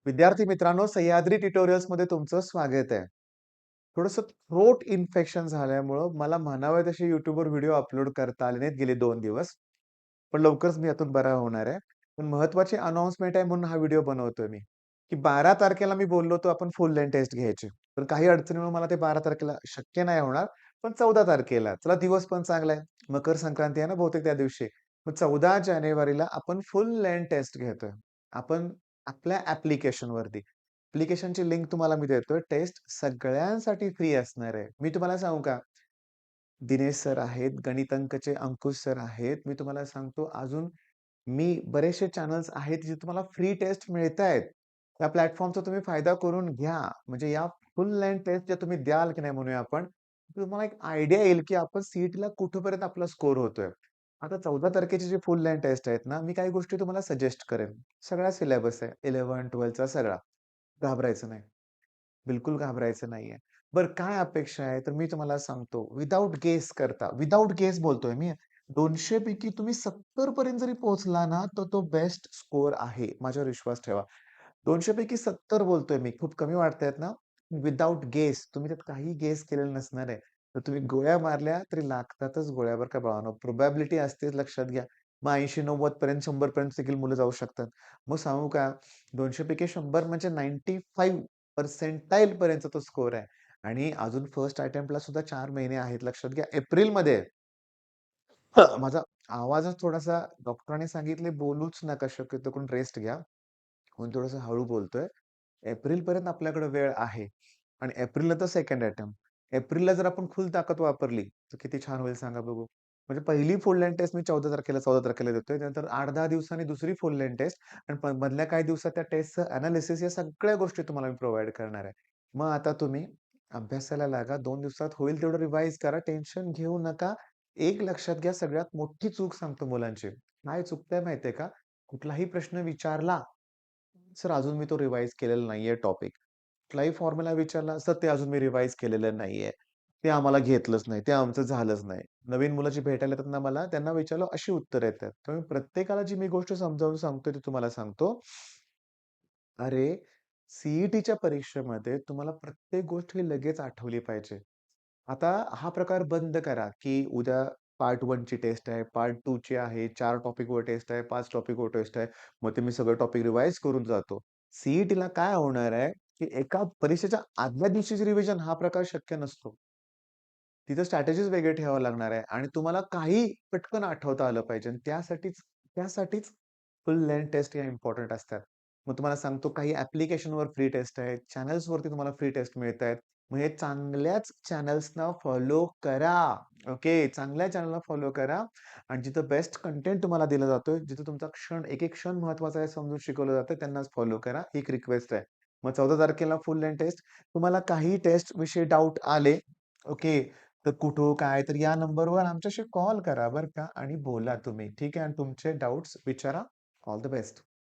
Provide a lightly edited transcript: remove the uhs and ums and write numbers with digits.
विद्यार्थी मित्रांनो, सह्याद्री ट्युटोरियल्समध्ये तुमचं स्वागत आहे. थोडंसं थ्रोट इन्फेक्शन झाल्यामुळं मला म्हणावे तसे YouTubeवर व्हिडिओ अपलोड करता आले नाहीत गेले 2 दिवस. पण लवकरच मी यातून बरा होणार आहे. पण महत्त्वाची अनाउन्समेंट आहे म्हणून हा व्हिडिओ बनवतोय मी, की 12 तारखेला मी बोललो होतो आपण फुल लेंथ टेस्ट घ्यायची. पण काही अडचणीमुळे मला ते 12 तारखेला शक्य नाही होणार. पण 14 तारखेला चला दिवस पण चांगला आहे. मकर संक्रांती आहे ना बहुतेक त्या दिवशी. मग 14 जानेवारीला आपण फुल लेंथ टेस्ट घेतोय. आपण आपल्या ॲप्लिकेशनवरती. ॲप्लिकेशनची लिंक तुम्हाला मी देतोय. टेस्ट सगळ्यांसाठी फ्री असणार आहे. मी तुम्हाला सांगू का? दिनेश सर आहेत, गणित अंकचे अंकुश सर आहेत. मी तुम्हाला सांगतो अजून बरेचसे चॅनल्स आहेत जे तुम्हाला फ्री टेस्ट मिळतायत. त्या प्लॅटफॉर्मचा तुम्ही फायदा करून घ्या. म्हणजे या फुल लेंथ टेस्ट ज्या तुम्ही द्याल की नाही म्हणूया आपण, तुम्हाला एक आयडिया येईल की आपण सीईटीला कुठपर्यंत आपला स्कोर होतोय. आता 14 तारखेची जी फुल लेंथ टेस्ट आहेत ना, मी काही गोष्टी तुम्हाला सजेस्ट करेन. सगळा सिलेबस आहे 11th-12thचा सगळा. घाबरायचं नाही. बिलकुल घाबरायचं नाहीये. बरं काय अपेक्षा आहे? तर मी तुम्हाला सांगतो विदाऊट गेस बोलतोय मी. 200 पैकी तुम्ही 70 पर्यंत जरी पोहोचला ना, तर तो बेस्ट स्कोर आहे. माझ्यावर विश्वास ठेवा. 200 पैकी 70 बोलतोय मी. खूप कमी वाटतायत ना? विदाऊट गेस तुम्ही त्यात काहीही गेस केलेलं नसणार आहे. तर तुम्ही गोळ्या मारल्या तरी लागतातच गोळ्या बरं का बाळांनो. प्रोबॅबिलिटी असतेच लक्षात घ्या. मग 80-90 पर्यंत 100 पर्यंत देखील मुलं जाऊ शकतात. मग सांगू का 200 पैकी 100 म्हणजे 95 पर्सेंटाइल पर्यंतचा तो स्कोर आहे. आणि अजून फर्स्ट अटेम्प्टला सुद्धा 4 महिने आहेत. लक्षात घ्या एप्रिलमध्ये माझा आवाजच थोडासा डॉक्टरांनी सांगितले बोलूच नका शक्यतो करून रेस्ट घ्या. म्हणून थोडंसं हळू बोलतोय. एप्रिलपर्यंत आपल्याकडे वेळ आहे आणि एप्रिलला तर सेकंड अटेम्प्ट. एप्रिलला जर आपण फुल ताकद वापरली, तर किती छान होईल सांगा बघू. म्हणजे पहिली फुल लेंथ टेस्ट मी 14 तारखेला देतोय. त्यानंतर 8-10 दिवसांनी दुसरी फुल लेंथ टेस्ट आणि मधल्या काही दिवसात त्या टेस्टचं एनालिसिस या सगळ्या गोष्टी तुम्हाला मी प्रोव्हाईड करणार आहे. मग आता तुम्ही अभ्यासाला लागा. 2 दिवसात होईल तेवढं रिवाईज करा. टेन्शन घेऊ नका. एक लक्षात घ्या, सगळ्यात मोठी चूक सांगतो मुलांची. काय चुकतंय माहितीये का? कुठलाही प्रश्न विचारला, "सर अजून मी तो रिवाईज केलेला नाहीये टॉपिक." कुठलाही फॉर्म्युला विचारला, "सर ते अजून मी रिवाईज केलेलं नाहीये. ते आम्हाला घेतलंच नाही. ते आमचं झालंच नाही." नवीन मुलं जी भेटायला येतात ना मला, त्यांना विचारलं अशी उत्तरं येतात. त्यामुळे प्रत्येकाला जी मी गोष्ट समजावून सांगतोय ती तुम्हाला सांगतो. अरे, सी परीक्षेमध्ये तुम्हाला प्रत्येक गोष्ट ही लगेच आठवली पाहिजे. आता हा प्रकार बंद करा, की उद्या पार्ट 1 ची टेस्ट आहे, पार्ट 2 ची आहे, 4 टॉपिकवर टेस्ट आहे, 5 टॉपिकवर टेस्ट आहे. मग ते मी सगळं टॉपिक रिवाईज करून जातो. सी-ई-टीला काय होणार आहे, की एका परीक्षेच्या आदल्या दिवशीची रिव्हिजन हा प्रकार शक्य नसतो. तिथं स्ट्रॅटेजीज वेगळे ठेवावे लागणार आहे आणि तुम्हाला काही पटकन आठवता आलं पाहिजे आणि त्यासाठीच फुल लेंथ टेस्ट या इम्पोर्टंट असतात. मग तुम्हाला सांगतो काही ॲप्लिकेशनवर फ्री टेस्ट आहेत, चॅनल्सवरती तुम्हाला फ्री टेस्ट मिळतायत. मग हे चांगल्याच चॅनल्सना फॉलो करा. ओके. चांगल्या चॅनलला फॉलो करा आणि जिथं बेस्ट कंटेंट तुम्हाला दिला जातोय, जिथं तुमचा एक-एक क्षण महत्त्वाचा आहे समजून शिकवलं जातं त्यांनाच फॉलो करा. ही एक रिक्वेस्ट आहे. मग 14 तारखेला फुल लेंथ टेस्ट. तुम्हाला काही टेस्ट विषयी डाउट आले, ओके. तर कुठं काय तर या नंबरवर आमच्याशी कॉल करा बरं का आणि बोला तुम्ही. ठीक आहे आणि तुमचे डाउट्स विचारा. All the best.